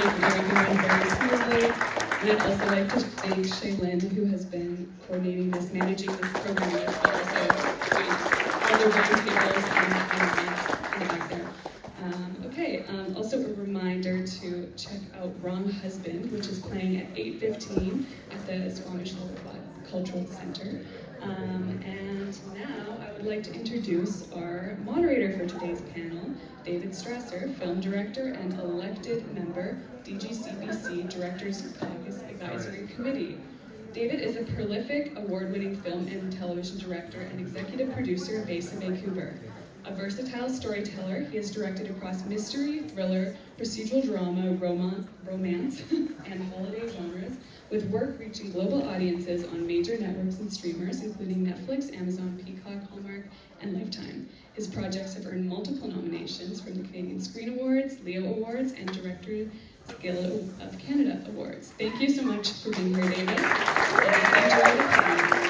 going very smoothly. And I'd also like to thank Shaylin, who has been coordinating this, managing this program, but also doing all the round tables and in the back there. Also a reminder to check out Wrong Husband, which is playing at 8:15 at the Squamish Cultural Center. And now I would like to introduce our moderator for today's panel, David Strasser, film director and elected member, DGCBC Directors Caucus Advisory Committee. David is a prolific, award-winning film and television director and executive producer based in Vancouver. A versatile storyteller, he has directed across mystery, thriller, procedural drama, romance, and holiday genres, with work reaching global audiences on major networks and streamers, including Netflix, Amazon, Peacock, Hallmark, and Lifetime. His projects have earned multiple nominations from the Canadian Screen Awards, Leo Awards, and Directors Guild of Canada Awards. Thank you so much for being here, David. Enjoy the panel.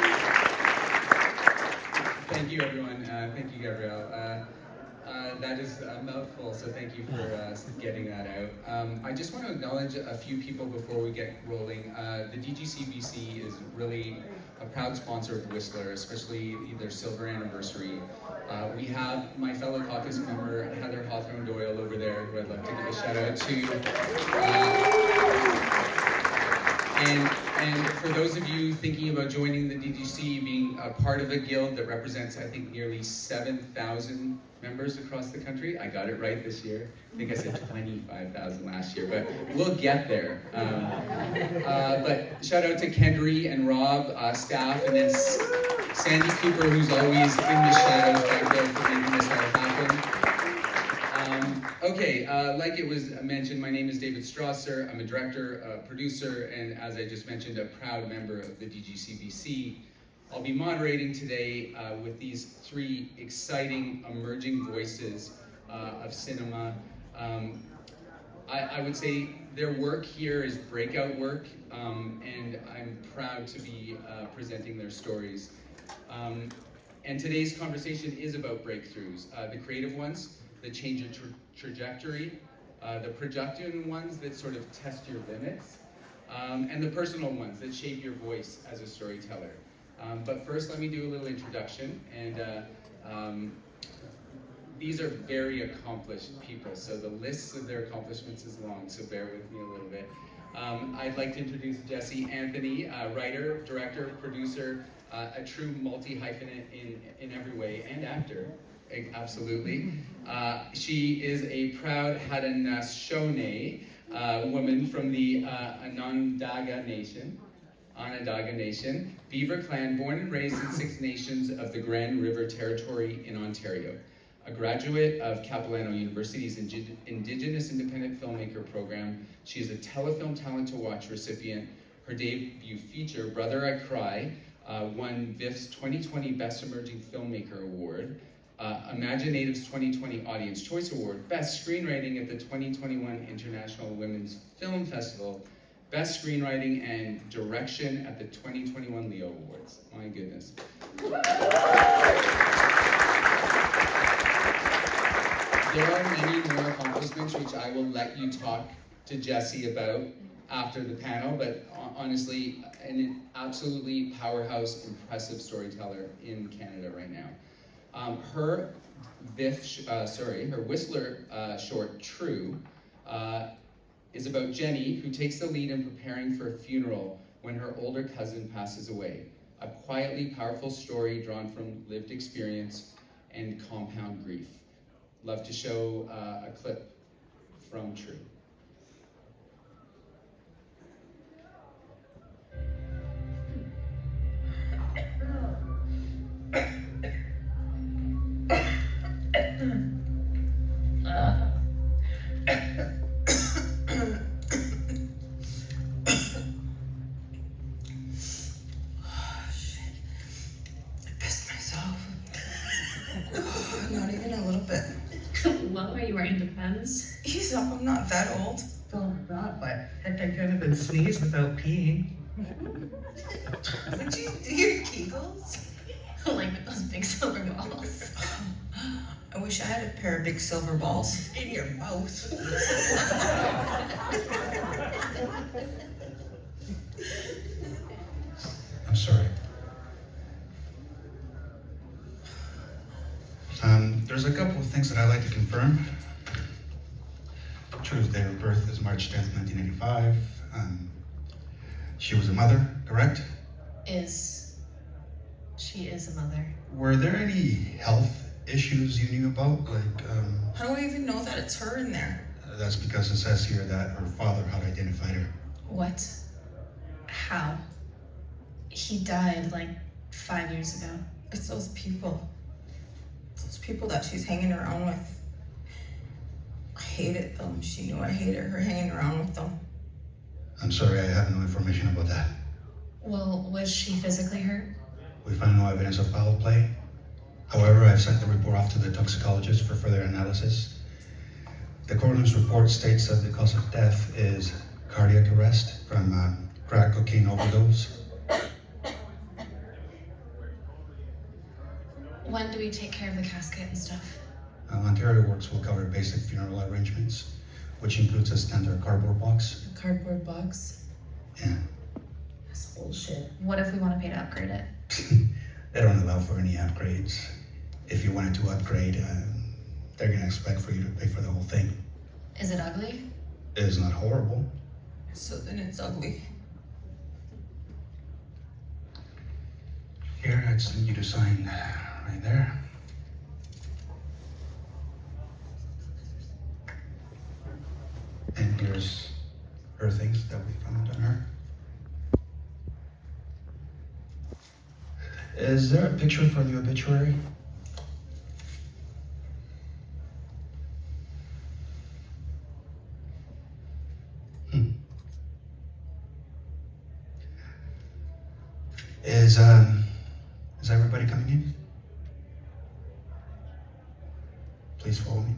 Thank you, everyone. Thank you, Gabrielle. That is a mouthful, so thank you for getting that out. I just want to acknowledge a few people before we get rolling. The DGCBC is really a proud sponsor of Whistler, especially their silver anniversary. We have my fellow caucus member, Heather Hawthorne Doyle, over there, who I'd love to give a shout out to. And for those of you thinking about joining the DGC, being a part of a guild that represents, I think, nearly 7,000 members across the country. I got it right this year. I think I said 25,000 last year, but we'll get there. But shout out to Kendry and Rob, staff, and then Sandy Cooper, who's always in the shadows back there for making this all happen. Like it was mentioned, my name is David Strasser. I'm a director, a producer, and as I just mentioned, a proud member of the DGCBC. I'll be moderating today with these three exciting emerging voices of cinema. I would say their work here is breakout work, and I'm proud to be presenting their stories. And today's conversation is about breakthroughs, the creative ones that change your trajectory, the productive ones that sort of test your limits, and the personal ones that shape your voice as a storyteller. But first, let me do a little introduction. And these are very accomplished people, so the list of their accomplishments is long, so bear with me a little bit. I'd like to introduce Jessie Anthony, writer, director, producer, a true multi-hyphenate in every way, and actor. Absolutely. She is a proud Haudenosaunee woman from the Onondaga Nation, Beaver Clan, born and raised in Six Nations of the Grand River Territory in Ontario. A graduate of Capilano University's Indigenous Independent Filmmaker Program, she is a Telefilm Talent to Watch recipient. Her debut feature, Brother I Cry, won VIF's 2020 Best Emerging Filmmaker Award, Imaginative's 2020 Audience Choice Award, Best Screenwriting at the 2021 International Women's Film Festival, Best Screenwriting and Direction at the 2021 Leo Awards. My goodness. There are many more accomplishments which I will let you talk to Jessie about after the panel, but honestly, an absolutely powerhouse, impressive storyteller in Canada right now. Her Whistler short, True, is about Jenny, who takes the lead in preparing for a funeral when her older cousin passes away. A quietly powerful story drawn from lived experience and compound grief. Love to show a clip from True. Well, are you wearing Depends? Ease up, I'm not that old. Oh, not, but heck, I couldn't even sneeze without peeing. Would you do your Kegels? Like with those big silver balls. I wish I had a pair of big silver balls. In your mouth. There's a couple of things that I'd like to confirm. True's date of birth is March 10th, 1985. She was a mother, correct? She is a mother. Were there any health issues you knew about? How do I even know that it's her in there? That's because it says here that her father had identified her. What? How? He died like 5 years ago. It's those people. Those people that she's hanging around with. I hated them. She knew I hated her hanging around with them. I'm sorry, I have no information about that. Well, was she physically hurt? We found no evidence of foul play. However, I've sent the report off to the toxicologist for further analysis. The coroner's report states that the cause of death is cardiac arrest from crack cocaine overdose. When do we take care of the casket and stuff? Ontario Works will cover basic funeral arrangements, which includes a standard cardboard box. A cardboard box? Yeah. That's bullshit. What if we want to pay to upgrade it? They don't allow for any upgrades. If you wanted to upgrade, they're gonna expect for you to pay for the whole thing. Is it ugly? It is not horrible. So then it's ugly. Here, I'd send you to sign right there. And here's her things that we found on her. Is there a picture for the obituary? Is everybody coming in? Please follow me.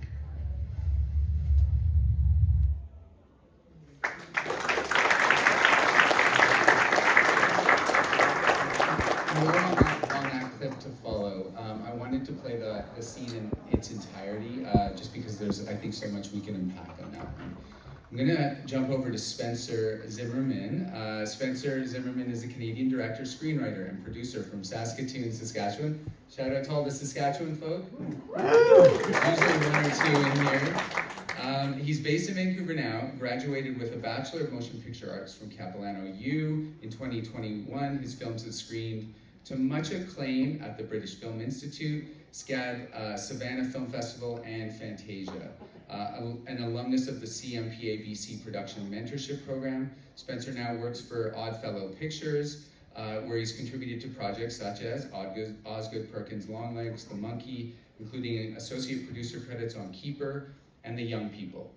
More on that clip to follow. I wanted to play the scene in its entirety, just because there's, I think, so much we can unpack on that one. I'm gonna jump over to Spencer Zimmerman. Spencer Zimmerman is a Canadian director, screenwriter, and producer from Saskatoon, Saskatchewan. Shout out to all the Saskatchewan folk. Usually one or two in here. He's based in Vancouver now, graduated with a Bachelor of Motion Picture Arts from Capilano U in 2021. His films have screened to much acclaim at the British Film Institute, SCAD, Savannah Film Festival, and Fantasia. An alumnus of the CMPA BC Production Mentorship Program, Spencer now works for Oddfellow Pictures, where he's contributed to projects such as Osgood Perkins' Longlegs, The Monkey, including associate producer credits on Keeper and The Young People.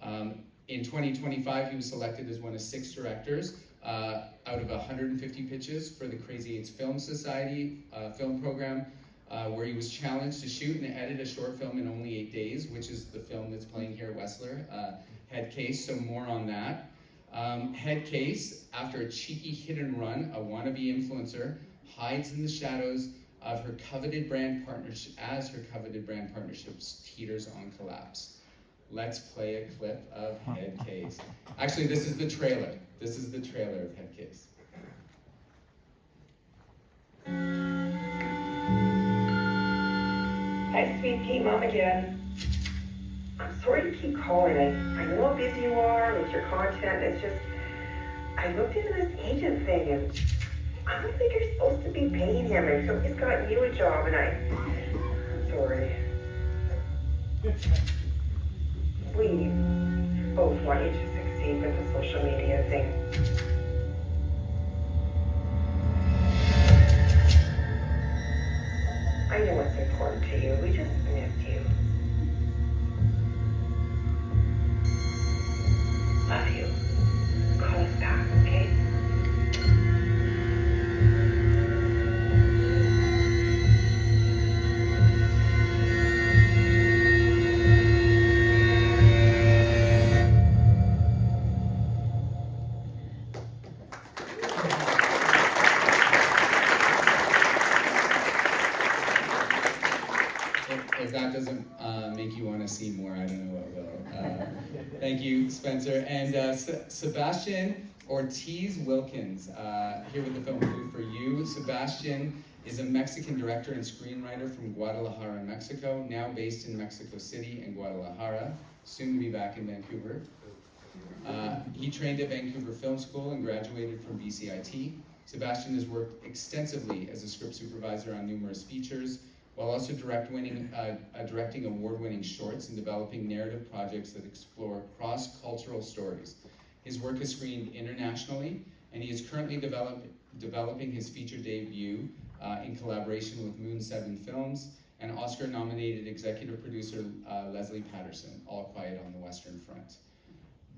In 2025, he was selected as one of 6 directors out of 150 pitches for the Crazy Eights Film Society film program, where he was challenged to shoot and edit a short film in only 8 days, which is the film that's playing here at Westler, Headcase, so more on that. Headcase, after a cheeky hit and run, a wannabe influencer, hides in the shadows of her coveted brand partnership as her coveted brand partnerships teeters on collapse. Let's play a clip of Headcase. Actually, this is the trailer. This is the trailer of Headcase. Hi, sweet tea, Mom again. I'm sorry to keep calling. I know how busy you are with your content. It's just, I looked into this agent thing and I don't think you're supposed to be paying him, and so he's got you a job, and sorry. We both want you to succeed with the social media thing. I know what's important to you. We just missed you. Love you. Call us back, okay? If that doesn't make you want to see more, I don't know what will. Thank you, Spencer. And Sebastian Ortiz Wilkins, here with the film Food for You. Sebastian is a Mexican director and screenwriter from Guadalajara, Mexico, now based in Mexico City and Guadalajara, soon to be back in Vancouver. He trained at Vancouver Film School and graduated from BCIT. Sebastian has worked extensively as a script supervisor on numerous features, while also directing award-winning shorts and developing narrative projects that explore cross-cultural stories. His work has screened internationally, and he is currently developing his feature debut in collaboration with Moon 7 Films and Oscar-nominated executive producer Leslie Patterson, All Quiet on the Western Front.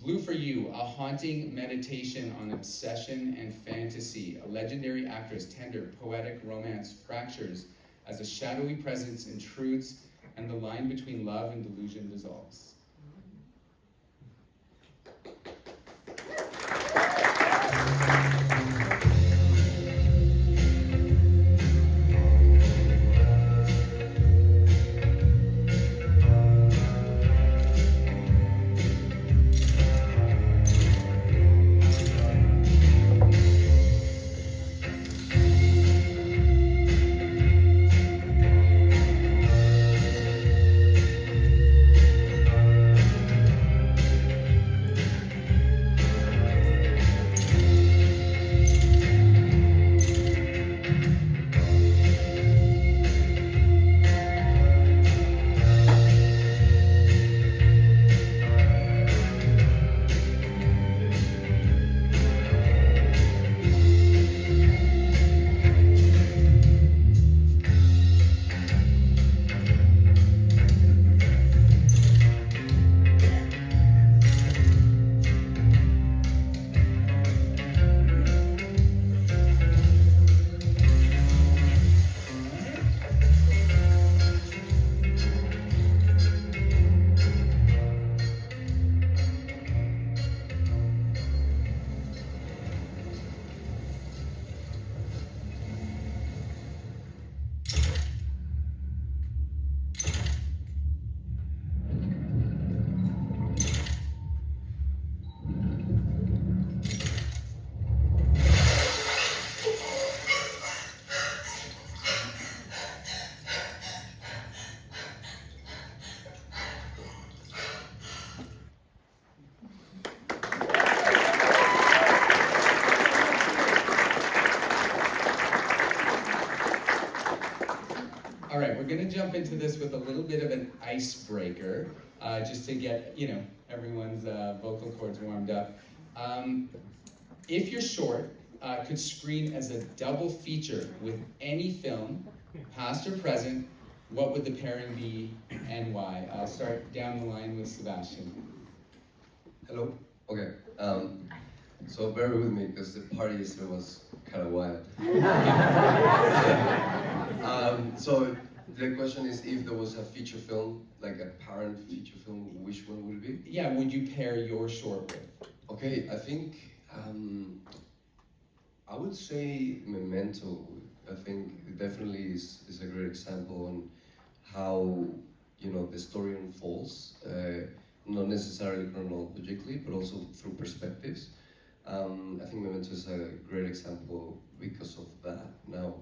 Blue for You, a haunting meditation on obsession and fantasy. A legendary actress, tender, poetic romance fractures as a shadowy presence intrudes and the line between love and delusion dissolves. All right, we're gonna jump into this with a little bit of an icebreaker, just to get, everyone's vocal cords warmed up. If your short could screen as a double feature with any film, past or present, what would the pairing be and why? I'll start down the line with Sebastian. Hello? Okay. So bear with me because the party yesterday was kind of wild. So the question is, if there was a feature film, like a parent feature film, which one would it be? Yeah, would you pair your short with? Okay, I think I would say Memento. I think it definitely is a great example on how the story unfolds, not necessarily chronologically, but also through perspectives. I think Memento is a great example because of that. Now,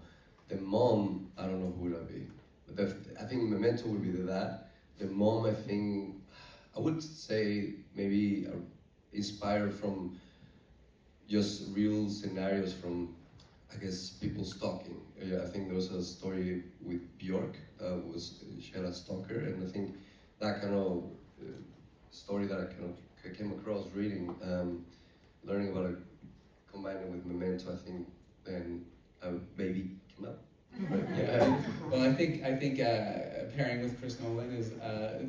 the mom, I don't know who would I be, but I think Memento would be the dad. The mom, I think, I would say maybe inspired from just real scenarios from, I guess, people stalking. Yeah, I think there was a story with Bjork she had a stalker, and I think that kind of story that I came across reading, learning about it, combining it with Memento, I think then a baby came up. Yeah. Well, I think pairing with Chris Nolan is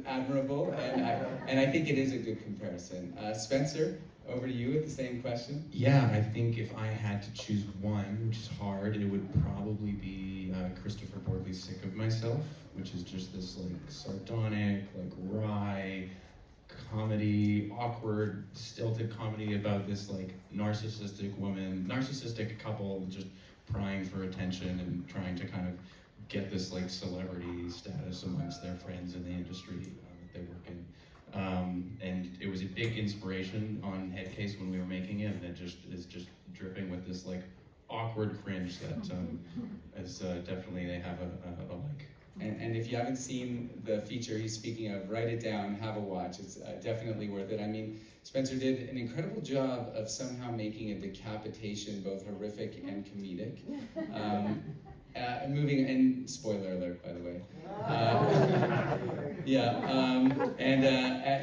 admirable, and I think it is a good comparison. Spencer, over to you with the same question. Yeah, I think if I had to choose one, which is hard, it would probably be Christopher Borley's Sick of Myself, which is just this sardonic, wry comedy, awkward, stilted comedy about this narcissistic couple just prying for attention and trying to kind of get this celebrity status amongst their friends in the industry that they work in. And it was a big inspiration on Headcase when we were making it, and it is just dripping with this awkward cringe that is definitely they have a like. And if you haven't seen the feature he's speaking of, write it down, have a watch. It's definitely worth it. I mean, Spencer did an incredible job of somehow making a decapitation both horrific and comedic. Moving, and spoiler alert, by the way.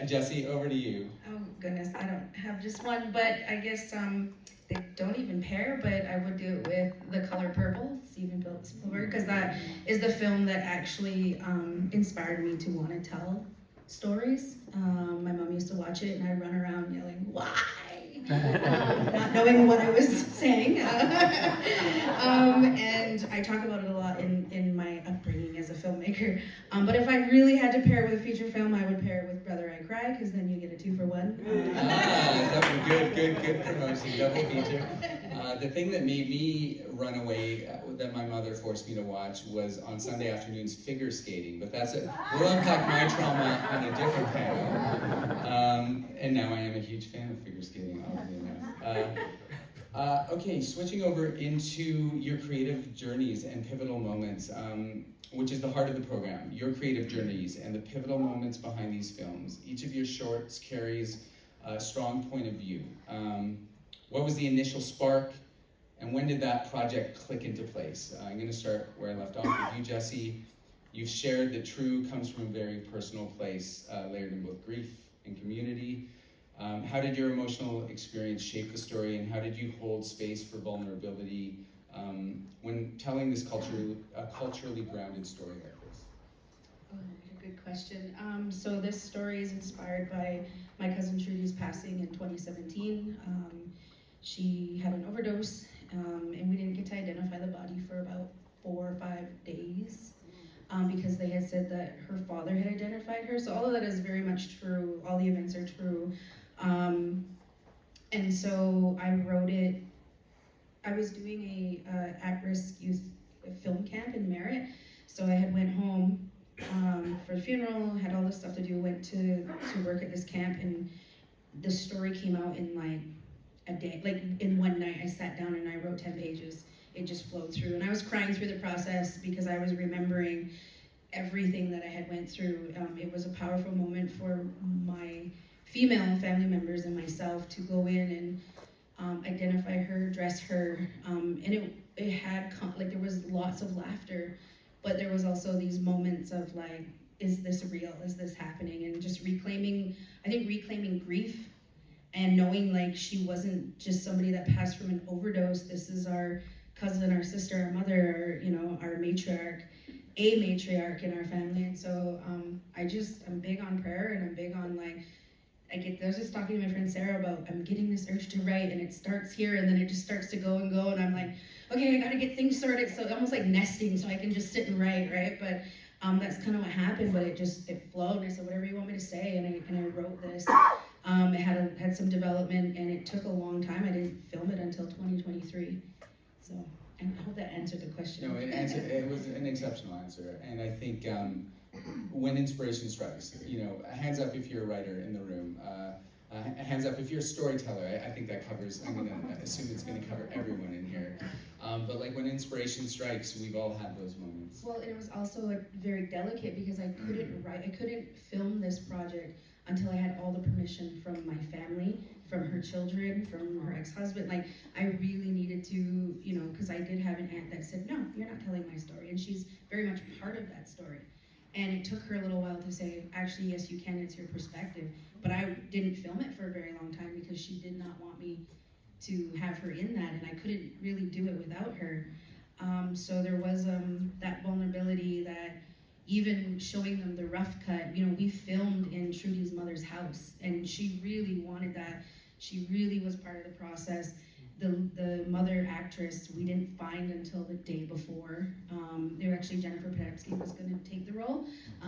Jessie, over to you. Oh goodness, I don't have just one, but I guess they don't even pair, but I would do it with The Color Purple, Steven Spielberg, because that is the film that actually inspired me to want to tell stories. My mom used to watch it and I'd run around yelling, "Why?" Not knowing what I was saying. And I talk about it a lot in my upbringing as a filmmaker. But if I really had to pair it with a feature film, I would pair it with Brother I Cry, because then you get a 2-for-1. Good promotion, double feature. The thing that made me run away, that my mother forced me to watch, was on Sunday afternoons figure skating. But that's it. We'll unpack my trauma on a different panel. And now I am a huge fan of figure skating, oddly enough. Okay, switching over into your creative journeys and pivotal moments, which is the heart of the program. Your creative journeys and the pivotal moments behind these films. Each of your shorts carries a strong point of view. What was the initial spark, and when did that project click into place? I'm going to start where I left off with you, Jessie. You've shared that True comes from a very personal place, layered in both grief and community. How did your emotional experience shape the story, and how did you hold space for vulnerability when telling this culturally grounded story like this? Oh, good question. So this story is inspired by my cousin Trudy's passing in 2017. She had an overdose, and we didn't get to identify the body for about 4 or 5 days because they had said that her father had identified her. So all of that is very much true. All the events are true. And so I wrote it. I was doing a at-risk youth film camp in Merritt. So I had went home for the funeral, had all this stuff to do, went to work at this camp, and the story came out in like a day, like in one night. I sat down and I wrote 10 pages. It just flowed through, and I was crying through the process because I was remembering everything that I had went through. It was a powerful moment for my female family members and myself to go in and identify her, dress her, and it had like there was lots of laughter, but there was also these moments of like, is this real? Is this happening? And just reclaiming grief and knowing like she wasn't just somebody that passed from an overdose. This is our cousin, our sister, our mother, our matriarch, a matriarch in our family. And so I'm big on prayer, and I'm big on like, I was just talking to my friend Sarah about, I'm getting this urge to write, and it starts here and then it just starts to go and go, and I'm like, okay, I gotta get things sorted. So almost like nesting, so I can just sit and write, right? But that's kind of what happened, but it flowed, and I said, whatever you want me to say, and I wrote this. It had some development, and it took a long time. I didn't film it until 2023. So I hope that answered the question. No, it was an exceptional answer, and I think when inspiration strikes, hands up if you're a writer in the room, hands up if you're a storyteller. I think that covers, I'm gonna assume it's gonna cover everyone in here. But like when inspiration strikes, we've all had those moments. Well, it was also like very delicate because I couldn't film this project until I had all the permission from my family, from her children, from her ex-husband. Like, I really needed to, because I did have an aunt that said, no, you're not telling my story. And she's very much part of that story. And it took her a little while to say, actually, yes, you can, it's your perspective. But I didn't film it for a very long time because she did not want me to have her in that, and I couldn't really do it without her. So there was that vulnerability, that even showing them the rough cut, we filmed in Trudy's mother's house, and she really wanted that. She really was part of the process. The mother actress we didn't find until the day before. They were actually, Jennifer Pedetsky was going to take the role,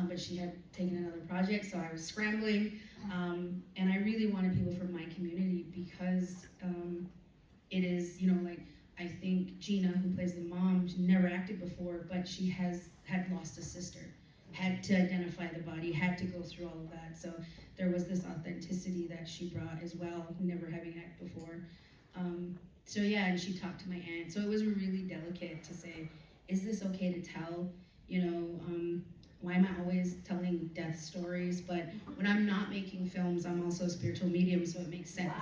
but she had taken another project, so I was scrambling. And I really wanted people from my community because it is, I think Gina, who plays the mom, she never acted before, but she had lost a sister, had to identify the body, had to go through all of that. So there was this authenticity that she brought as well, never having acted before. So yeah, and she talked to my aunt. So it was really delicate to say, is this okay to tell? You know, why am I always telling death stories? But when I'm not making films, I'm also a spiritual medium, so it makes sense.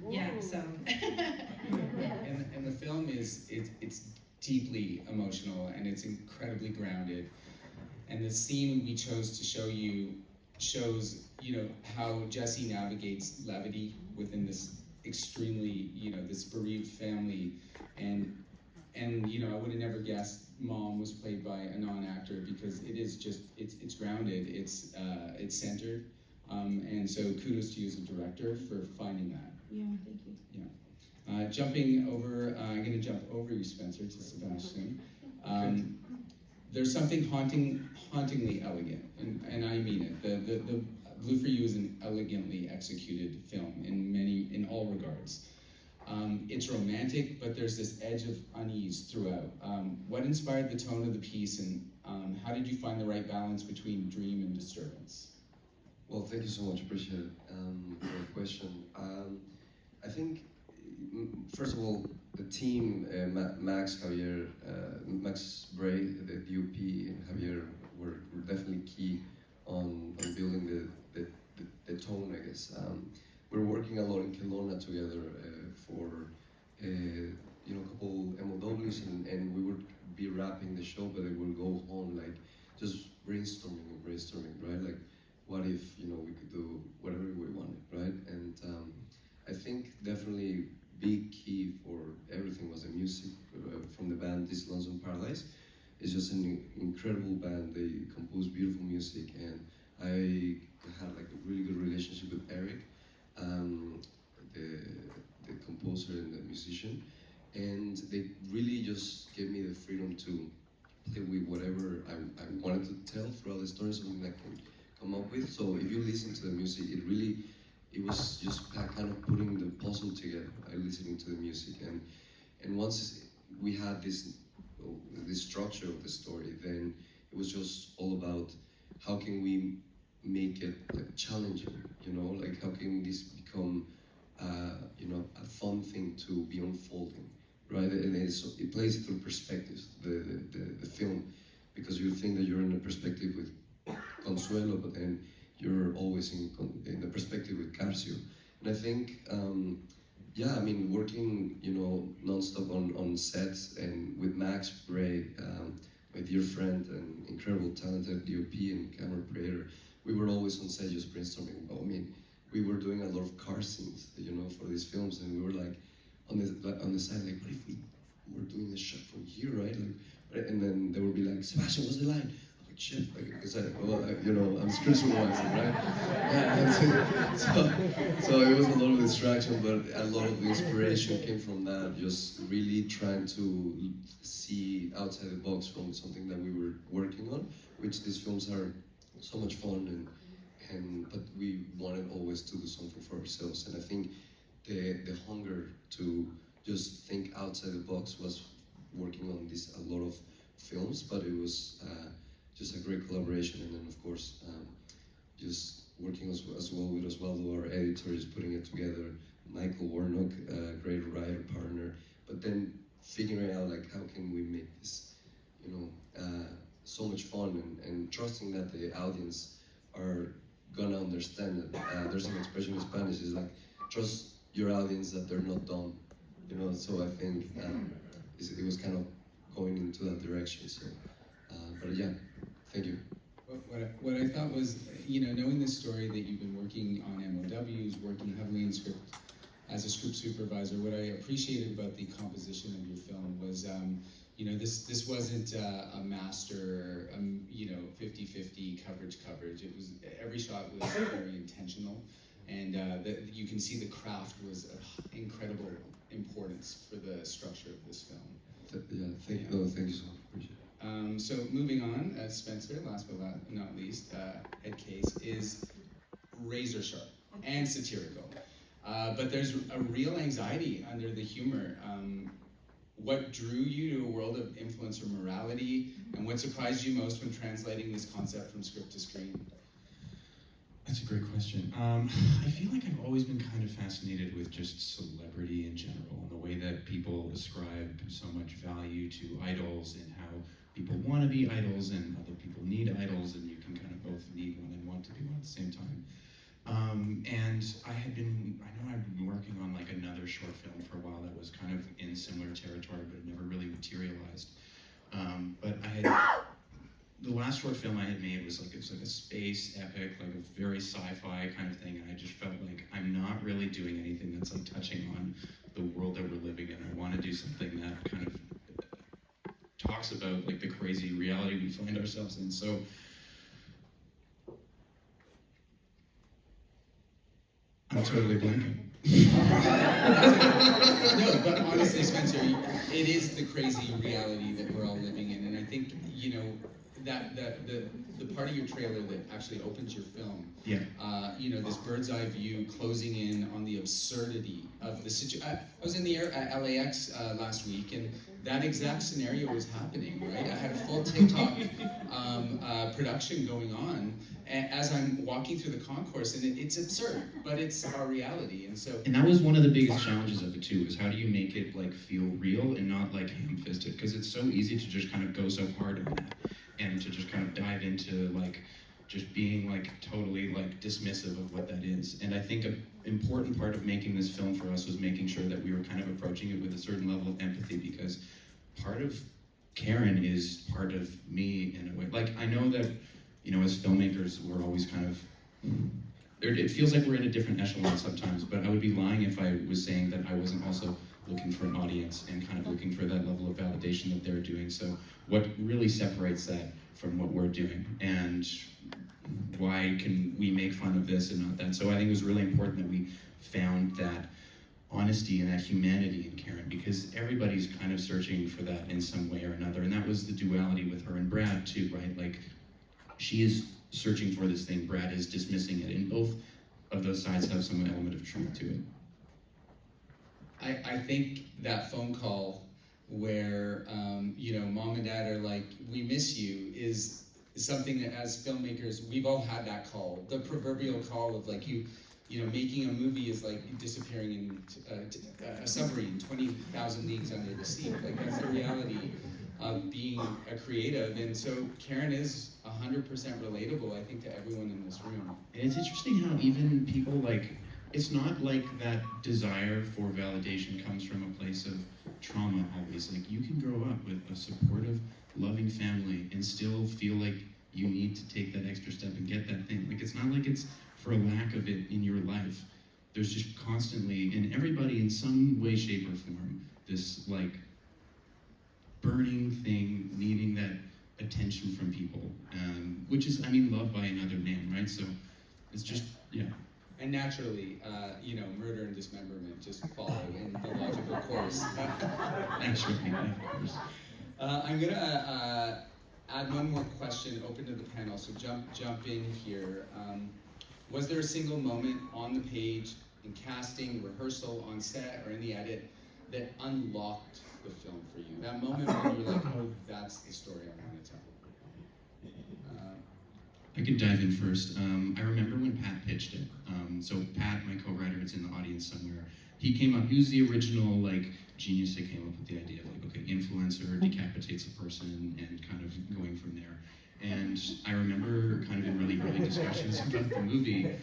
Wow. Yeah, so. And the film it's deeply emotional and it's incredibly grounded. And the scene we chose to show you shows, you know, how Jessie navigates levity within this extremely, you know, this bereaved family. And you know, I would have never guessed Mom was played by a non-actor because it is just, it's grounded, it's centered. And so kudos to you as a director for finding that. Yeah, thank you. Yeah. Jumping over, I'm gonna jump over you, Spencer, to Sebastian. There's something hauntingly elegant, and I mean it. The Blue for You is an elegantly executed film in all regards. It's romantic, but there's this edge of unease throughout. What inspired the tone of the piece, and how did you find the right balance between dream and disturbance? Well, thank you so much. Appreciate it for the question. I think, first of all, the team, Max, Javier, Max Bray, the DOP, and Javier were definitely key on building the tone, I guess. We're working a lot in Kelowna together for you know, a couple MOWs, and we would be wrapping the show, but they would go home like just brainstorming, right? Like, what if, you know, we could do whatever we wanted, right? And I think definitely big key for everything was the music from the band This Lonesome Paradise. It's just an incredible band. They compose beautiful music, and I had like a really good relationship with Eric, the composer and the musician, and they really just gave me the freedom to play with whatever I wanted to tell throughout the story, something I can come up with. So if you listen to the music, it was just kind of putting the puzzle together, listening to the music, and once we had this structure of the story, then it was just all about how can we make it like challenging, you know, like how can this become you know, a fun thing to be unfolding, right? And it plays through perspectives, the film, because you think that you're in a perspective with Consuelo, but then you're always in the perspective with Carcio. And I think, yeah, I mean, working, you know, nonstop on sets and with Max Bray, my dear friend and incredible talented DOP and camera operator, we were always on set just brainstorming. I mean, we were doing a lot of car scenes, you know, for these films, and we were like on the side, like, what if we were doing this shot from here, right? Like, and then they would be like, Sebastian, what's the line? I'm like, shit, like, because you know, I'm spiritualizing, right? And so it was a lot of distraction, but a lot of the inspiration came from that, just really trying to see outside the box from something that we were working on, which these films are so much fun, but we wanted always to do something for ourselves. And I think the hunger to just think outside the box was working on a lot of films, but it was just a great collaboration. And then of course, just working as well with Osvaldo, our editor, is putting it together. Michael Warnock, great writer partner, but then figuring out like how can we make this, you know, so much fun, and trusting that the audience are gonna understand it. There's an expression in Spanish, is like, trust your audience that they're not dumb, you know. So I think it was kind of going into that direction. So, but yeah, thank you. What I thought was, you know, knowing the story that you've been working on MOWs, working heavily in script as a script supervisor, what I appreciated about the composition of your film was, you know, this wasn't a master, you know, 50-50 coverage. It was, every shot was very intentional, and you can see the craft was of incredible importance for the structure of this film. Yeah, thank you so much. Appreciate it. So moving on, Spencer, last but not least, Headcase is razor sharp and satirical, but there's a real anxiety under the humor. What drew you to a world of influencer morality, and what surprised you most when translating this concept from script to screen? That's a great question. I feel like I've always been kind of fascinated with just celebrity in general, and the way that people ascribe so much value to idols, and how people want to be idols and other people need idols, and you can kind of both need one and want to be one at the same time. And I know I've been working on like another short film for a while that was kind of in similar territory, but it never really materialized. But the last short film I had made was like, it was like a space epic, like a very sci-fi kind of thing, and I just felt like I'm not really doing anything that's like touching on the world that we're living in. I want to do something that kind of talks about like the crazy reality we find ourselves in. So I'm totally blanking. No, but honestly, Spencer, it is the crazy reality that we're all living in, and I think, you know, that the part of your trailer that actually opens your film, yeah, you know, this bird's eye view closing in on the absurdity of the situation. I was in the air at LAX last week, and that exact scenario was happening, right? I had a full TikTok production going on as I'm walking through the concourse, and it's absurd, but it's our reality, and so. And that was one of the biggest challenges of it too, is how do you make it like feel real and not like ham-fisted? Because it's so easy to just kind of go so hard on that, and to just kind of dive into like just being like totally like dismissive of what that is. And I think an important part of making this film for us was making sure that we were kind of approaching it with a certain level of empathy, because part of Karen is part of me in a way. Like, I know that, you know, as filmmakers, we're always kind of, it feels like we're in a different echelon sometimes, but I would be lying if I was saying that I wasn't also looking for an audience and kind of looking for that level of validation that they're doing. So what really separates that from what we're doing, and why can we make fun of this and not that? So I think it was really important that we found that honesty and that humanity in Karen, because everybody's kind of searching for that in some way or another, and that was the duality with her and Brad too, right? Like, she is searching for this thing, Brad is dismissing it, and both of those sides have some element of truth to it. I think that phone call where, you know, mom and dad are like, we miss you, is something that as filmmakers, we've all had that call. The proverbial call of like, you know, making a movie is like disappearing in a submarine, 20,000 leagues under the sea. Like, that's the reality of being a creative. And so Karen is 100% relatable, I think, to everyone in this room. And it's interesting how even people like, it's not like that desire for validation comes from a place of trauma always. Like, you can grow up with a supportive, loving family and still feel like you need to take that extra step and get that thing. Like, it's not like it's for a lack of it in your life. There's just constantly, in everybody in some way, shape, or form, this like burning thing, needing that attention from people, which is, I mean, love by another name, right? So it's just, yeah. And naturally, you know, murder and dismemberment just follow in the logical course. Naturally, yeah, of course. I'm gonna add one more question open to the panel, so jump in here. Was there a single moment on the page, in casting, rehearsal, on set, or in the edit, that unlocked the film for you? That moment when you were like, oh, that's the story I want to tell. I could dive in first. I remember when Pat pitched it. So Pat, my co-writer, is in the audience somewhere. He came up, he was the original like genius that came up with the idea of like, okay, influencer decapitates a person and kind of going from there. And I remember kind of in really early discussions about the movie,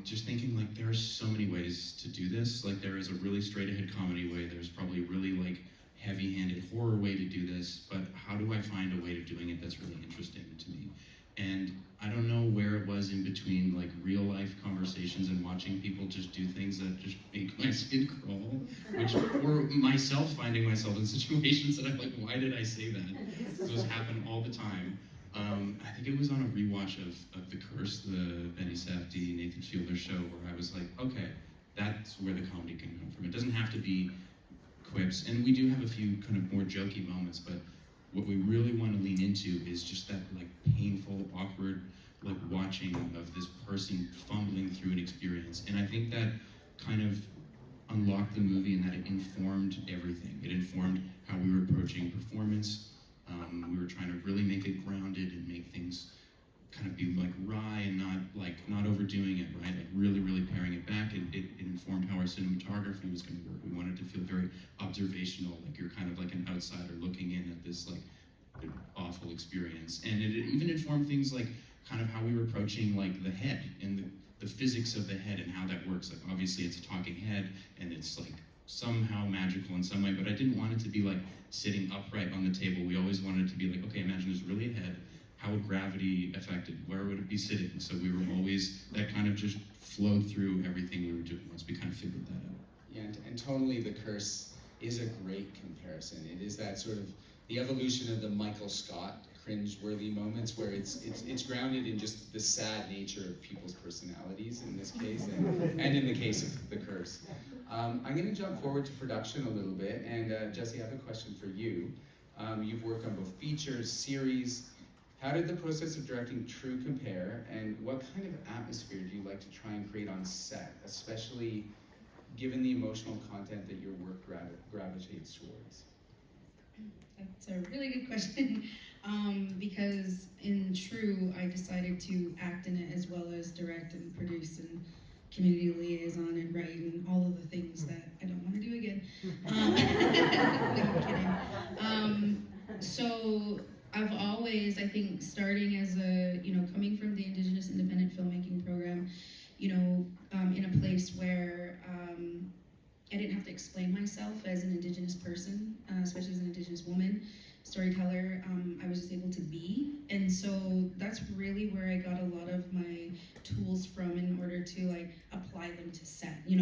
just thinking like, there are so many ways to do this. Like, there is a really straight ahead comedy way. There's probably a really like heavy-handed horror way to do this, but how do I find a way of doing it that's really interesting to me? And I don't know where it was in between like real life conversations and watching people just do things that just make my skin crawl, or myself finding myself in situations that I'm like, why did I say that? Those happen all the time. I think it was on a rewatch of The Curse, the Benny Safdie, Nathan Fielder show, where I was like, okay, that's where the comedy can come from. It doesn't have to be quips, and we do have a few kind of more jokey moments, but what we really want to lean into is just that like painful, awkward, like watching of this person fumbling through an experience. And I think that kind of unlocked the movie in that it informed everything. It informed how we were approaching performance. We were trying to really make it grounded and make things kind of be like wry and not overdoing it, right? Like really paring it back. It informed how our cinematography was going to work. We wanted to feel very observational, like you're kind of like an outsider looking in at this like awful experience. And it even informed things like kind of how we were approaching like the head and the physics of the head and how that works. Like obviously it's a talking head and it's like somehow magical in some way, but I didn't want it to be like sitting upright on the table. We always wanted it to be like, okay, imagine there's really a head. How would gravity affect it? Where would it be sitting? So we were always, that kind of just flowed through everything we were doing once we kind of figured that out. Yeah, and tonally, The Curse is a great comparison. It is that sort of the evolution of the Michael Scott cringe-worthy moments where it's grounded in just the sad nature of people's personalities in this case, and in the case of The Curse. I'm going to jump forward to production a little bit, and Jessie, I have a question for you. You've worked on both features, series. How did the process of directing True compare, and what kind of atmosphere do you like to try and create on set, especially given the emotional content that your work gravitates towards? That's a really good question, because in True, I decided to act in it as well as direct and produce and community liaison and write and all of the things that I don't want to do again. No, I'm kidding. So I've always, I think, starting as a, coming from the Indigenous Independent Filmmaking Program, in a place where I didn't have to explain myself as an Indigenous person, especially as an Indigenous woman, storyteller. I was just able to be. And so that's really where I got a lot of my tools from in order to like apply them to set. We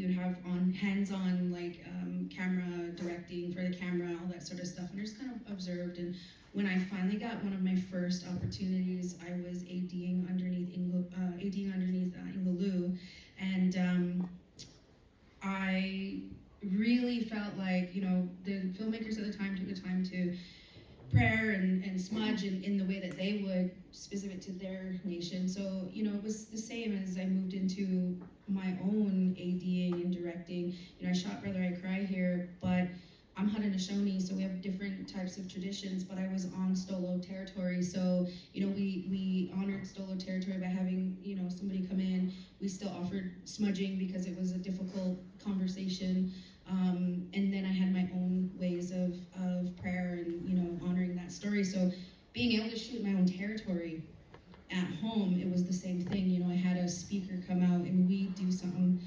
would have hands-on like camera directing for the camera, all that sort of stuff, and I just kind of observed. And when I finally got one of my first opportunities, I was ADing underneath Ingaloo, and I really felt like the filmmakers at the time took the time to prayer and smudge in the way that they would, specific to their nation. So, it was the same as I moved into my own ADing and directing. I shot Brother I Cry here, but I'm Haudenosaunee, so we have different types of traditions, but I was on Stolo territory. So, we honored Stolo territory by having, somebody come in. We still offered smudging because it was a difficult conversation. And then I had my own ways of prayer and, honoring that story. So being able to shoot my own territory at home, it was the same thing. I had a speaker come out and we do something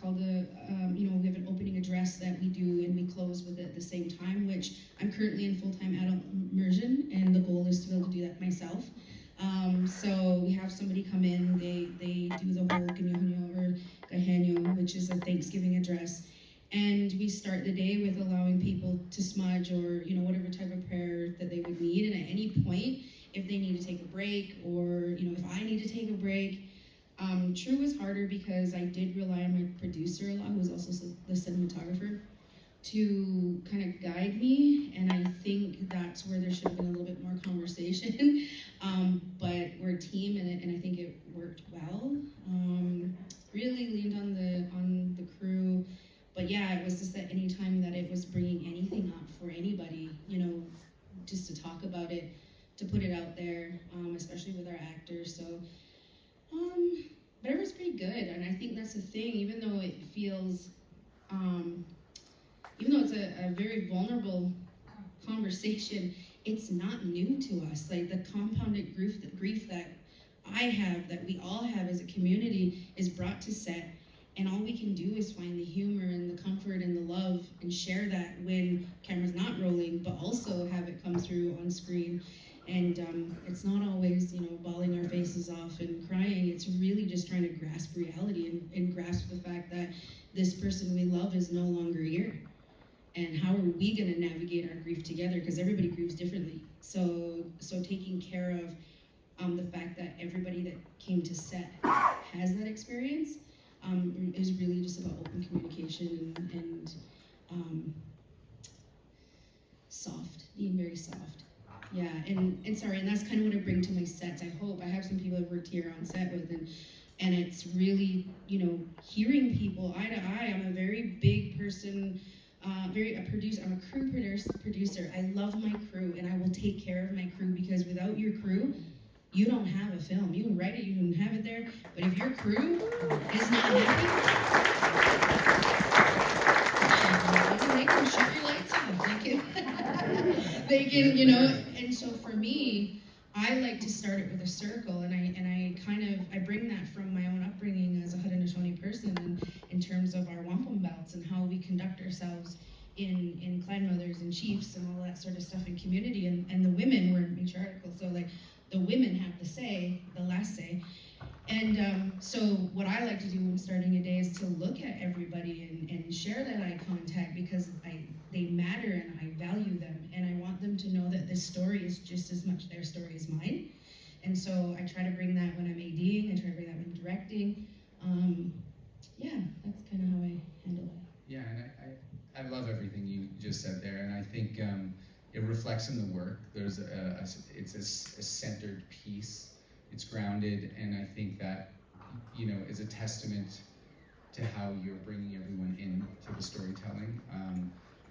called we have an opening address that we do and we close with it at the same time, which I'm currently in full-time adult immersion, and the goal is to be able to do that myself. So we have somebody come in, they do the whole Ganyohonyo or Gahanyo, which is a Thanksgiving address. And we start the day with allowing people to smudge or, whatever type of prayer that they would need. And at any point, if they need to take a break or, if I need to take a break, True was harder because I did rely on my producer a lot, who was also the cinematographer, to kind of guide me, and I think that's where there should have been a little bit more conversation. But we're a team, and I think it worked well. Really leaned on the crew, but yeah, it was just that any time that it was bringing anything up for anybody, just to talk about it, to put it out there, especially with our actors. So, but it was pretty good, and I think that's the thing. Even though it feels, even though it's a very vulnerable conversation, it's not new to us. Like the compounded grief that I have, that we all have as a community, is brought to set, and all we can do is find the humor and the comfort and the love and share that when camera's not rolling, but also have it come through on screen. And it's not always, bawling our faces off and crying. It's really just trying to grasp reality and grasp the fact that this person we love is no longer here. And how are we going to navigate our grief together? Because everybody grieves differently. So taking care of the fact that everybody that came to set has that experience is really just about open communication and soft, being very soft. Yeah, and sorry, and that's kind of what I bring to my sets. I hope I have some people I've worked here on set with, and it's really, hearing people eye to eye. I'm a very big person. I'm a crew producer. I love my crew, and I will take care of my crew, because without your crew, you don't have a film. You can write it, you can have it there, but if your crew is not happy, they can shut your lights off. They can, you know. And so for me, I like to start it with a circle, and I bring that from my own upbringing as a Haudenosaunee person, and in terms of our wampum belts and how we conduct ourselves in clan mothers and chiefs and all that sort of stuff in community, and the women were in matriarchal, so like the women have the say, the last say. And so what I like to do when starting a day is to look at everybody and share that eye contact, because they matter and I value them, and I want them to know that this story is just as much their story as mine. And so I try to bring that when I'm ADing, I try to bring that when directing. Yeah, that's kind of how I handle it. Yeah, and I love everything you just said there, and I think it reflects in the work. There's it's a centered piece. It's grounded, and I think that, you know, is a testament to how you're bringing everyone in to the storytelling.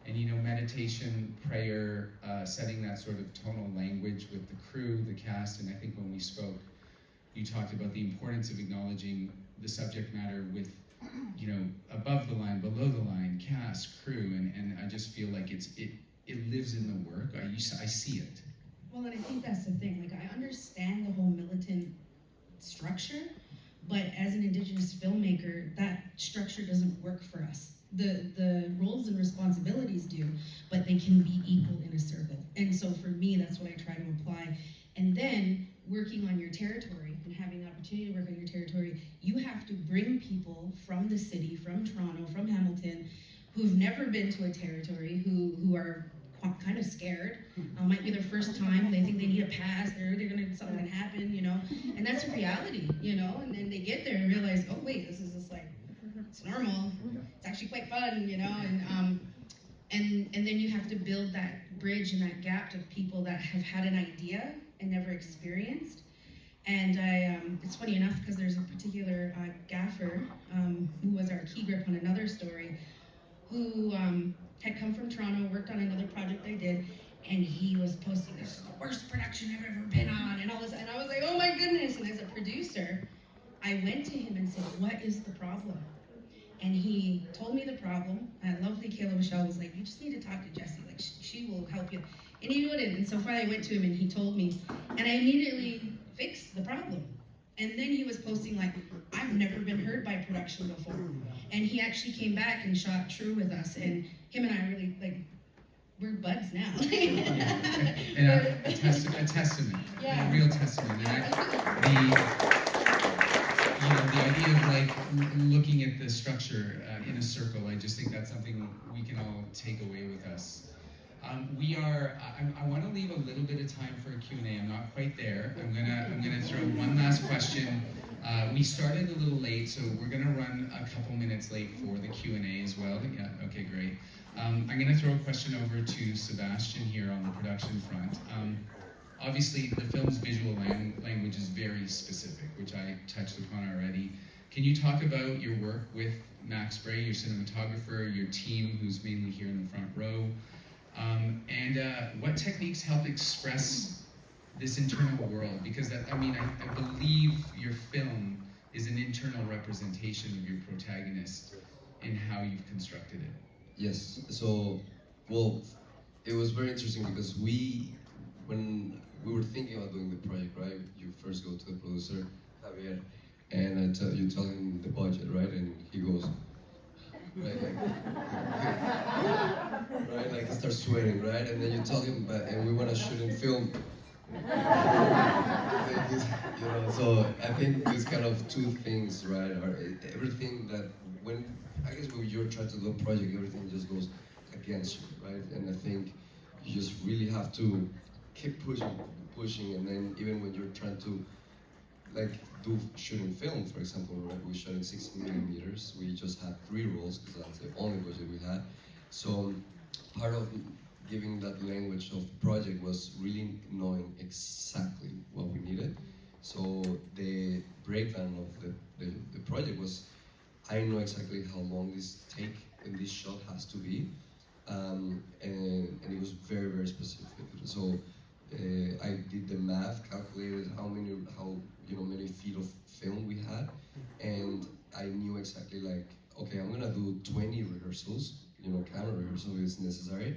And you know, meditation, prayer, setting that sort of tonal language with the crew, the cast, and I think when we spoke, you talked about the importance of acknowledging the subject matter with, you know, above the line, below the line, cast, crew, and I just feel like it lives in the work. I see it. Well, and I think that's the thing. Like, I understand the whole militant structure, but as an Indigenous filmmaker, that structure doesn't work for us. The roles and responsibilities do, but they can be equal in a circle. And so for me, that's what I try to apply. And then working on your territory and having the opportunity to work on your territory, you have to bring people from the city, from Toronto, from Hamilton, who've never been to a territory, who are kind of scared. Might be their first time. They think they need a pass. Something gonna happen, you know. And that's a reality, you know. And then they get there and realize, oh wait, this is just like, it's normal. It's actually quite fun, you know. And then you have to build that bridge and that gap of people that have had an idea and never experienced. And it's funny enough, because there's a particular gaffer who was our key grip on another story, who had come from Toronto, worked on another project I did, and he was posting, this is the worst production I've ever been on, and all this, and I was like, oh my goodness. And as a producer, I went to him and said, what is the problem? And he told me the problem. Lovely Kayla Michelle was like, you just need to talk to Jessie, like she will help you. And he wouldn't, and so finally I went to him and he told me, and I immediately fixed the problem. And then he was posting like, I've never been heard by production before. And he actually came back and shot True with us, and him and I really, like, we're buds now. And a testament, yeah. A real testament. And the idea of like looking at the structure in a circle, I just think that's something we can all take away with us. I want to leave a little bit of time for a Q&A. I'm not quite there. I'm gonna throw one last question. We started a little late, so we're gonna run a couple minutes late for the Q&A as well. Yeah, okay, great. I'm gonna throw a question over to Sebastian here on the production front. Obviously, the film's visual language is very specific, which I touched upon already. Can you talk about your work with Max Bray, your cinematographer, your team, who's mainly here in the front row? And what techniques help express this internal world? Because I believe your film is an internal representation of your protagonist in how you've constructed it. Yes, so, well, it was very interesting because when we were thinking about doing the project, right, you first go to the producer, Javier, and you tell him the budget, right, and he goes, right, like he starts sweating, right, and then you tell him, and we want to shoot in film. So I think there's kind of two things, right, or everything that when you're trying to do a project, everything just goes against you, right, and I think you just really have to keep pushing, and then even when you're trying to do shooting film, for example, right? We shot in 16 millimeters. We just had 3 rolls because that's the only budget we had. So part of giving that language of project was really knowing exactly what we needed. So the breakdown of the project was, I know exactly how long this take in this shot has to be, and it was very, very specific. So I did the math, calculated how many feet of film we had, and I knew exactly like, okay, I'm gonna do 20 rehearsals, camera rehearsal is necessary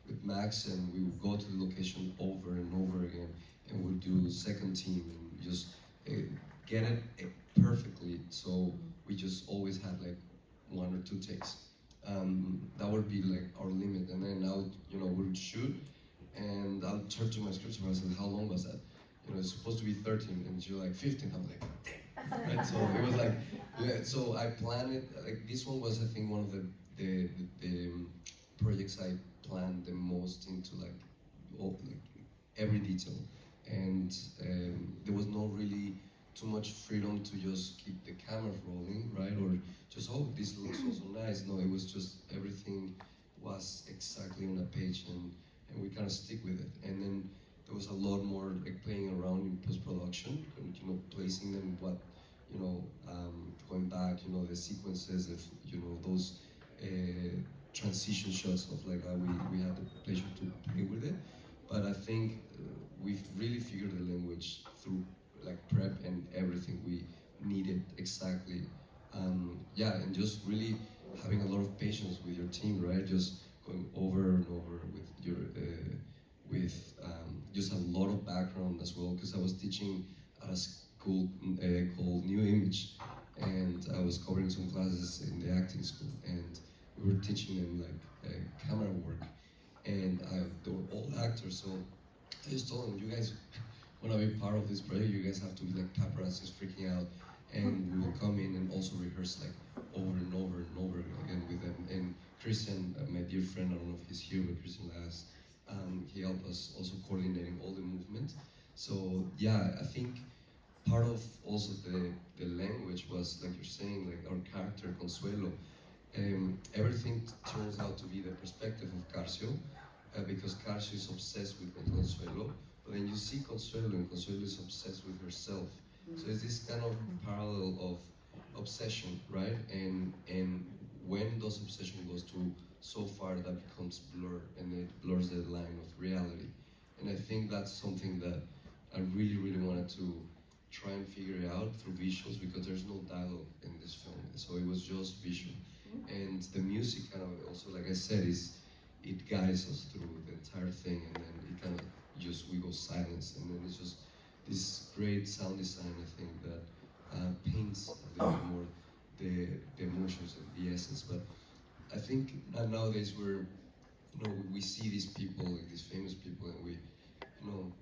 with Max, and we would go to the location over and over again, and we'll do second team and just get it perfectly. So we just always had like 1 or 2 takes. That would be like our limit, and then now we would shoot, and I'll turn to my script supervisor and say, how long was that? It's supposed to be 13, and she's like 15. I'm like, damn. Right? So it was like, yeah, so I planned it. Like this one was, I think, one of the projects I planned the most into like every detail, and there was no really too much freedom to just keep the camera rolling, right? Or just, oh, this looks also nice. No, it was just everything was exactly on a page, and we kind of stick with it. And then there was a lot more like playing around in post-production, and placing them, going back, the sequences of, those transition shots of like how we had the pleasure to play with it. But I think we've really figured the language through like prep and everything we needed exactly. And just really having a lot of patience with your team, right? Just going over and over with your just a lot of background as well, because I was teaching at a school called New Image, and I was covering some classes in the acting school, and we were teaching them like camera work, and they were all actors, so I just told them, you guys want to be part of this project, you guys have to be like paparazzis freaking out, and we will come in and also rehearse like over and over and over again with them. And Christian, my dear friend, I don't know if he's here, but Christian Lass, he helped us also coordinating all the movement. So yeah, I think part of also the language was, like you're saying, like our character Consuelo. Everything turns out to be the perspective of Carcio, because Carcio is obsessed with Consuelo, but then you see Consuelo, and Consuelo is obsessed with herself. So it's this kind of parallel of obsession, right? And when those obsession goes to so far, that becomes blur, and it blurs the line of reality. And I think that's something that I really, really wanted to try and figure it out through visuals, because there's no dialogue in this film, so it was just visual. And the music kind of also, like I said, it guides us through the entire thing, and then it kind of we go silence, and then it's just this great sound design, I think, that paints a little bit more the emotions and the essence. But I think nowadays we see these people, like these famous people, and we,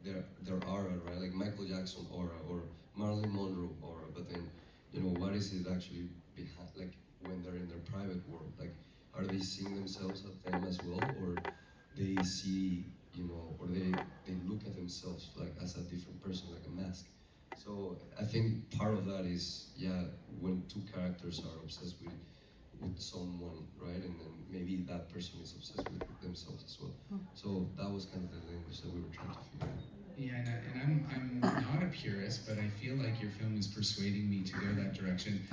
their aura, right? Like Michael Jackson aura or Marilyn Monroe aura. But then, what is it actually behind? Like when they're in their private world, like are they seeing themselves as them as well, or they see, or they look at themselves like as a different person, like a mask? So I think part of that is, when two characters are obsessed with someone, right, and then maybe that person is obsessed with themselves as well. So that was kind of the language that we were trying to figure out. Yeah, and I'm not a purist, but I feel like your film is persuading me to go that direction.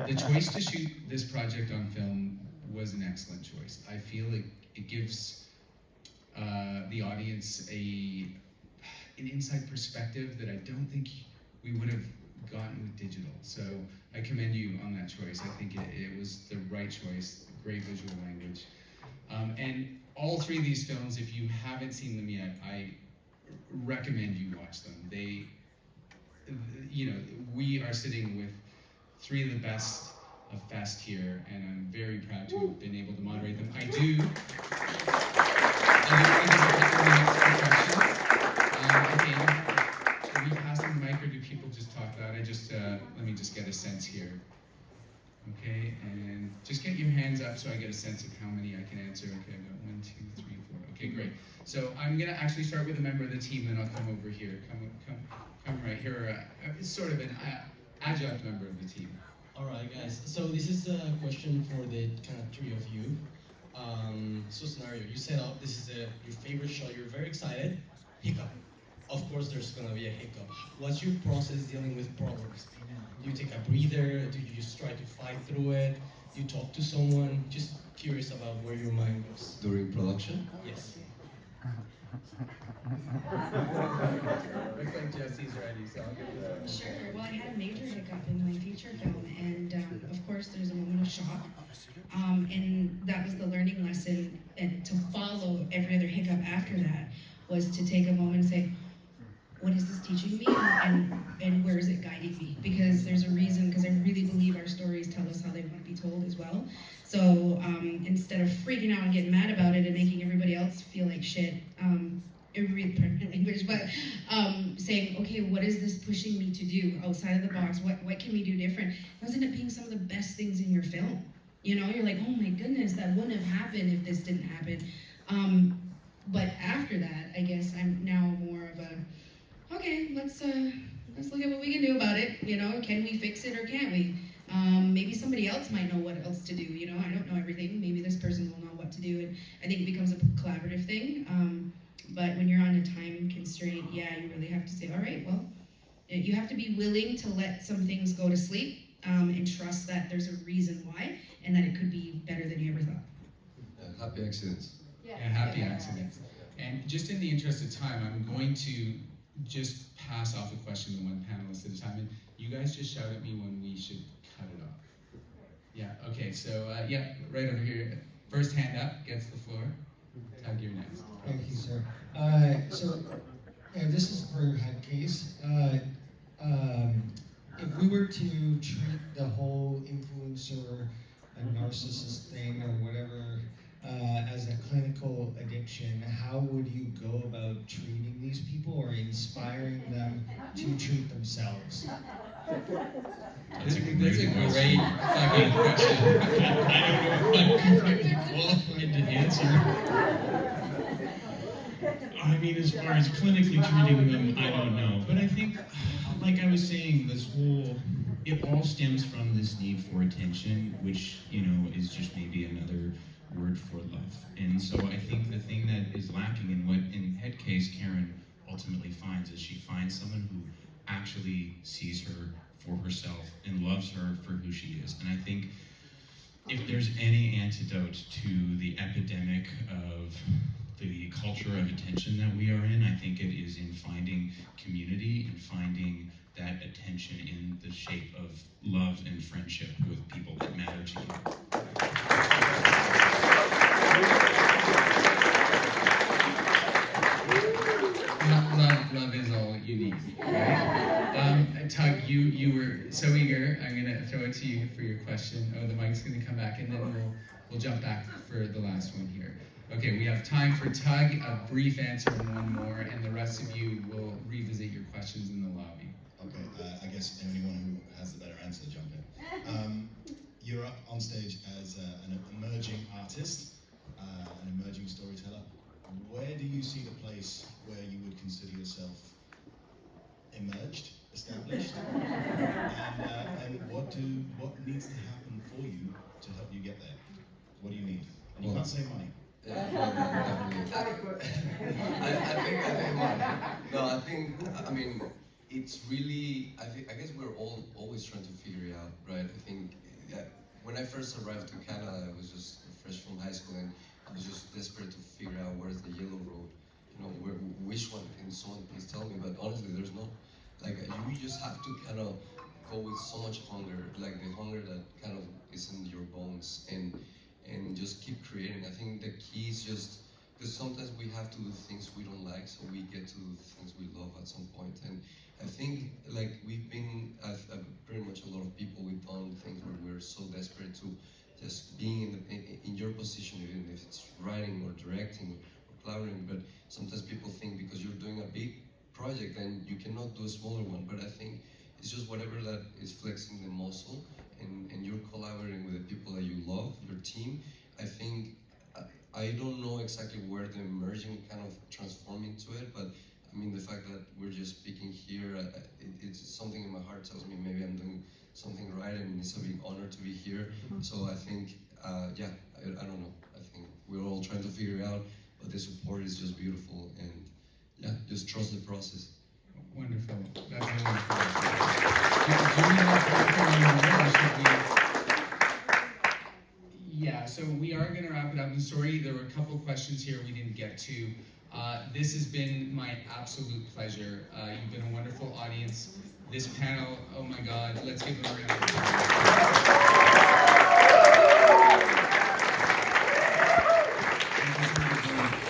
The choice to shoot this project on film was an excellent choice. I feel like it gives the audience an inside perspective that I don't think we would have gotten with digital. So I commend you on that choice. I think it was the right choice, great visual language. And all three of these films, if you haven't seen them yet, I recommend you watch them. We are sitting with three of the best of Fest here, and I'm very proud to have been able to moderate them. I do think are we passing the mic, or do people just talk loud? Let me just get a sense here. Okay, and just get your hands up so I get a sense of how many I can answer. Okay, I've got 1, 2, 3, 4. Okay, great. So I'm gonna actually start with a member of the team, and I'll come over here. Come right here. It's sort of an adjunct member of the team. All right, guys. So this is a question for the kind of three of you. So scenario, you set up. This is your favorite shot. You're very excited. Hiccup. Of course, there's gonna be a hiccup. What's your process dealing with problems? Do you take a breather? Do you just try to fight through it? you talk to someone? Just curious about where your mind goes. During production? Yes. Looks like Jessie's ready, so I'll give this. Sure. Well, I had a major hiccup in my feature film, and of course, there's a moment of shock. And that was the learning lesson. And to follow every other hiccup after that was to take a moment and say, what is this teaching me, and where is it guiding me? Because there's a reason, because I really believe our stories tell us how they want to be told as well. So instead of freaking out and getting mad about it and making everybody else feel like shit, really permanent language, but saying, okay, what is this pushing me to do outside of the box? What can we do different? Those end up being some of the best things in your film. You know, you're like, oh my goodness, that wouldn't have happened if this didn't happen. But after that, I guess I'm now more of a, okay, let's look at what we can do about it. You know, can we fix it or can't we? Maybe somebody else might know what else to do. You know, I don't know everything. Maybe this person will know what to do, and I think it becomes a collaborative thing. But when you're on a time constraint, yeah, you really have to say, all right, well, you have to be willing to let some things go to sleep and trust that there's a reason why, and that it could be better than you ever thought. Happy accidents. Yeah, happy accidents. And just in the interest of time, I'm going to just pass off the question to one panelist at a time, and you guys just shout at me when we should cut it off. Yeah, okay, so yeah, right over here. First hand up gets the floor. Tug, you're next. Thank you, sir. This is for Headcase. If we were to treat the whole influencer and narcissist thing or whatever as a clinical addiction, how would you go about treating these people or inspiring them to treat themselves? That's a great fucking question. I don't know if I'm completely qualified to answer. I mean, as far as clinically treating them, I don't know. But I think, like I was saying, it all stems from this need for attention, which, you know, is just maybe another word for love. And so I think the thing that is lacking in what, in Headcase, Karen ultimately finds is she finds someone who actually sees her for herself and loves her for who she is. And I think if there's any antidote to the epidemic of the culture of attention that we are in, I think it is in finding community and finding that attention in the shape of love and friendship with people that matter to you. Love is all you need, right? Tug, you were so eager. I'm gonna throw it to you for your question. Oh, the mic's gonna come back, and then we'll jump back for the last one here. Okay, we have time for Tug, a brief answer and one more, and the rest of you will revisit your questions in the lobby. Okay, I guess anyone who has a better answer, jump in. You're up on stage as an emerging artist, an emerging storyteller. Where do you see the place where you would consider yourself emerged, established? And what needs to happen for you to help you get there? What do you need? And you can't say money. I mean, it's really, I guess we're all always trying to figure it out, right? I think when I first arrived to Canada, I was just fresh from high school, and I was just desperate to figure out where's the yellow road, you know, which one, can someone please tell me? But honestly, there's no, like, you just have to kind of go with so much hunger, like the hunger that kind of is in your bones, and just keep creating. I think the key is just, because sometimes we have to do things we don't like, so we get to do things we love at some point. And I think, like, we've been, pretty much a lot of people, we've done things where we're so desperate to just being in your position, even if it's writing or directing or collaborating. But sometimes people think because you're doing a big project, then you cannot do a smaller one. But I think it's just whatever that is flexing the muscle, and you're collaborating with the people that you love, your team. I think, I don't know exactly where the emerging kind of transform into it, but I mean, the fact that we're just speaking here, it's something in my heart tells me maybe I'm doing something right, and it's a big honor to be here. So I think, yeah, I don't know. I think we're all trying to figure it out, but the support is just beautiful, and yeah, just trust the process. Wonderful. That's wonderful. Do we have time for one more, or should we? So we are going to wrap it up. I'm sorry, there were a couple questions here we didn't get to. This has been my absolute pleasure. You've been a wonderful audience. This panel, oh my God, let's give them a round of applause.